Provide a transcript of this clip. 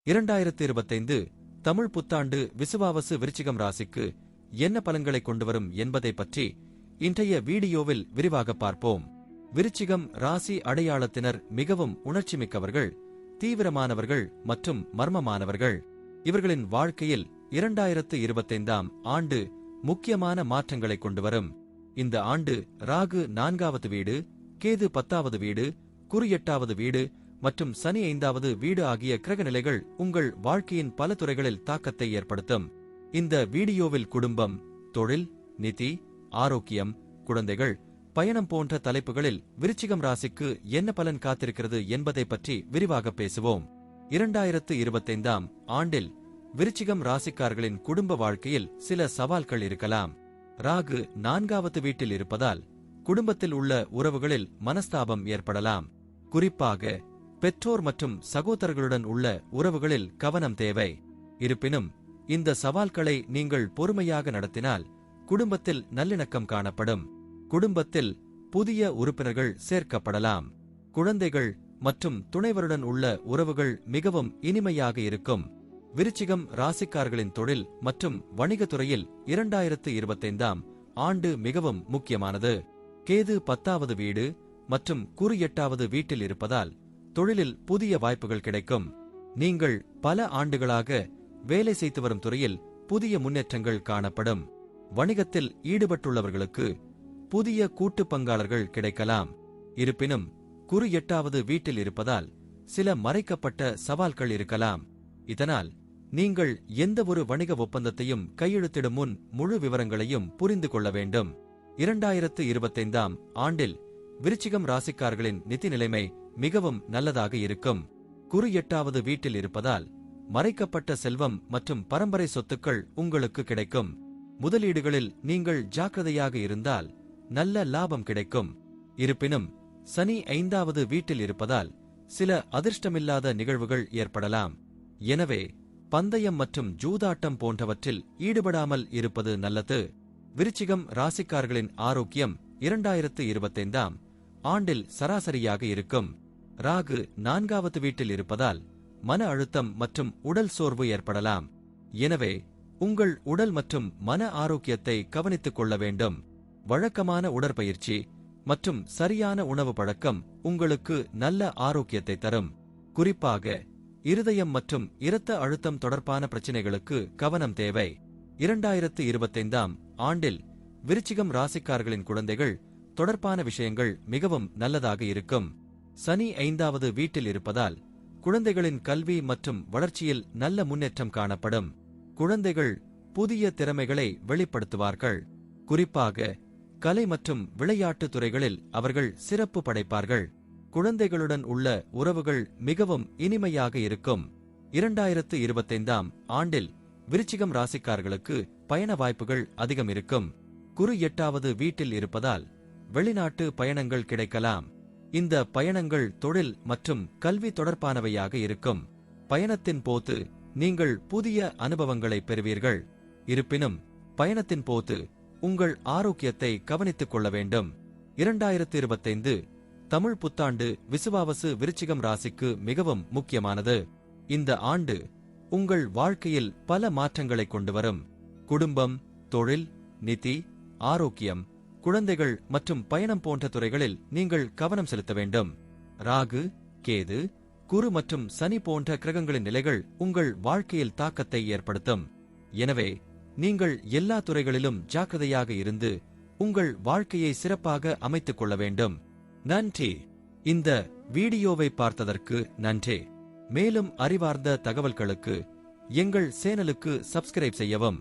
2025 தமிழ் புத்தாண்டு விசுவாவசு விருச்சிகம் ராசிக்கு என்ன பலன்களை கொண்டுவரும் என்பதை பற்றி இன்றைய வீடியோவில் விரிவாக பார்ப்போம். விருச்சிகம் ராசி அடையாளத்தினர் மிகவும் உணர்ச்சிமிக்கவர்கள், தீவிரமானவர்கள் மற்றும் மர்மமானவர்கள். இவர்களின் வாழ்க்கையில் 2025ஆம் ஆண்டு முக்கியமான மாற்றங்களை கொண்டுவரும். இந்த ஆண்டு ராகு 4வது வீடு, கேது 10வது வீடு, குரு 8வது வீடு மற்றும் சனி 5வது வீடு ஆகிய கிரகநிலைகள் உங்கள் வாழ்க்கையின் பல துறைகளில் தாக்கத்தை ஏற்படுத்தும். இந்த வீடியோவில் குடும்பம், தொழில், நிதி, ஆரோக்கியம், குழந்தைகள், பயணம் போன்ற தலைப்புகளில் விருச்சிகம் ராசிக்கு என்ன பலன் காத்திருக்கிறது என்பதை பற்றி விரிவாக பேசுவோம். 2025ஆம் ஆண்டில் விருச்சிகம் ராசிக்காரர்களின் குடும்ப வாழ்க்கையில் சில சவால்கள் இருக்கலாம். ராகு 4வது வீட்டில் இருப்பதால் குடும்பத்தில் உள்ள உறவுகளில் மனஸ்தாபம் ஏற்படலாம். குறிப்பாக பெற்றோர் மற்றும் சகோதரர்களுடன் உள்ள உறவுகளில் கவனம் தேவை. இருப்பினும் இந்த சவால்களை நீங்கள் பொறுமையாக நடத்தினால் குடும்பத்தில் நல்லிணக்கம் காணப்படும். குடும்பத்தில் புதிய உறுப்பினர்கள் சேர்க்கப்படலாம். குழந்தைகள் மற்றும் துணைவருடன் உள்ள உறவுகள் மிகவும் இனிமையாக இருக்கும். விருச்சிகம் ராசிக்காரர்களின் தொழில் மற்றும் வணிகத்துறையில் 2025ஆம் ஆண்டு மிகவும் முக்கியமானது. கேது 10வது வீடு மற்றும் குரு 8வது வீட்டில் இருப்பதால் தொழிலில் புதிய வாய்ப்புகள் கிடைக்கும். நீங்கள் பல ஆண்டுகளாக வேலை செய்து வரும் துறையில் புதிய முன்னேற்றங்கள் காணப்படும். வணிகத்தில் ஈடுபட்டுள்ளவர்களுக்கு புதிய கூட்டு பங்காளர்கள் கிடைக்கலாம். இருப்பினும் குரு 8வது வீட்டில் இருப்பதால் சில மறைக்கப்பட்ட சவால்கள் இருக்கலாம். இதனால் நீங்கள் எந்த ஒரு வணிக ஒப்பந்தத்தையும் கையெழுத்திடும் முன் முழு விவரங்களையும் புரிந்து கொள்ள வேண்டும். 2025ஆம் ஆண்டில் விருச்சிகம் ராசிக்காரர்களின் நிதி நிலைமை மிகவும் நல்லதாக இருக்கும். குரு 8வது வீட்டில் இருப்பதால் மறைக்கப்பட்ட செல்வம் மற்றும் பரம்பரை சொத்துக்கள் உங்களுக்கு கிடைக்கும். முதலீடுகளில் நீங்கள் ஜாக்கிரதையாக இருந்தால் நல்ல லாபம் கிடைக்கும். இருப்பினும் சனி 5வது வீட்டில் இருப்பதால் சில அதிர்ஷ்டமில்லாத நிகழ்வுகள் ஏற்படலாம். எனவே பந்தயம் மற்றும் ஜூதாட்டம் போன்றவற்றில் ஈடுபடாமல் இருப்பது நல்லது. விருச்சிகம் ராசிக்காரர்களின் ஆரோக்கியம் 2025ஆம் ஆண்டில் சராசரியாக இருக்கும். ராகு 4வது வீட்டில் இருப்பதால் மன அழுத்தம் மற்றும் உடல் சோர்வு ஏற்படலாம். எனவே உங்கள் உடல் மற்றும் மன ஆரோக்கியத்தை கவனித்துக் கொள்ள வேண்டும். வழக்கமான உடற்பயிற்சி மற்றும் சரியான உணவு பழக்கம் உங்களுக்கு நல்ல ஆரோக்கியத்தை தரும். குறிப்பாக இருதயம் மற்றும் இரத்த அழுத்தம் தொடர்பான பிரச்சினைகளுக்கு கவனம் தேவை. 2025ஆம் ஆண்டில் விருச்சிகம் ராசிக்காரர்களின் குழந்தைகள் தொடர்பான விஷயங்கள் மிகவும் நல்லதாக இருக்கும். சனி 5வது வீட்டில் இருப்பதால் குழந்தைகளின் கல்வி மற்றும் வளர்ச்சியில் நல்ல முன்னேற்றம் காணப்படும். குழந்தைகள் புதிய திறமைகளை வெளிப்படுத்துவார்கள். குறிப்பாக கலை மற்றும் விளையாட்டு துறைகளில் அவர்கள் சிறப்பு படைப்பார்கள். குழந்தைகளுடன் உள்ள உறவுகள் மிகவும் இனிமையாக இருக்கும். 2025ஆம் ஆண்டில் விருச்சிகம் ராசிக்காரர்களுக்கு பயண வாய்ப்புகள் அதிகம் இருக்கும். குரு 8வது வீட்டில் இருப்பதால் வெளிநாட்டு பயணங்கள் கிடைக்கலாம். இந்த பயணங்கள் தொழில் மற்றும் கல்வி தொடர்பானவையாக இருக்கும். பயணத்தின் போது நீங்கள் புதிய அனுபவங்களை பெறுவீர்கள். இருப்பினும் பயணத்தின் போது உங்கள் ஆரோக்கியத்தை கவனித்துக் கொள்ள வேண்டும். 2025 தமிழ் புத்தாண்டு விசுவாவசு விருச்சிகம் ராசிக்கு மிகவும் முக்கியமானது. இந்த ஆண்டு உங்கள் வாழ்க்கையில் பல மாற்றங்களை கொண்டுவரும். குடும்பம், தொழில், நிதி, ஆரோக்கியம், குழந்தைகள் மற்றும் பயணம் போன்ற துறைகளில் நீங்கள் கவனம் செலுத்த வேண்டும். ராகு, கேது, குரு மற்றும் சனி போன்ற கிரகங்களின் நிலைகள் உங்கள் வாழ்க்கையில் தாக்கத்தை ஏற்படுத்தும். எனவே நீங்கள் எல்லா துறைகளிலும் ஜாக்கிரதையாக இருந்து உங்கள் வாழ்க்கையை சிறப்பாக அமைத்துக் கொள்ள வேண்டும். நன்றி. இந்த வீடியோவை பார்த்ததற்கு நன்றி. மேலும் அறிவார்ந்த தகவல்களுக்கு எங்கள் சேனலுக்கு சப்ஸ்கிரைப் செய்யவும்.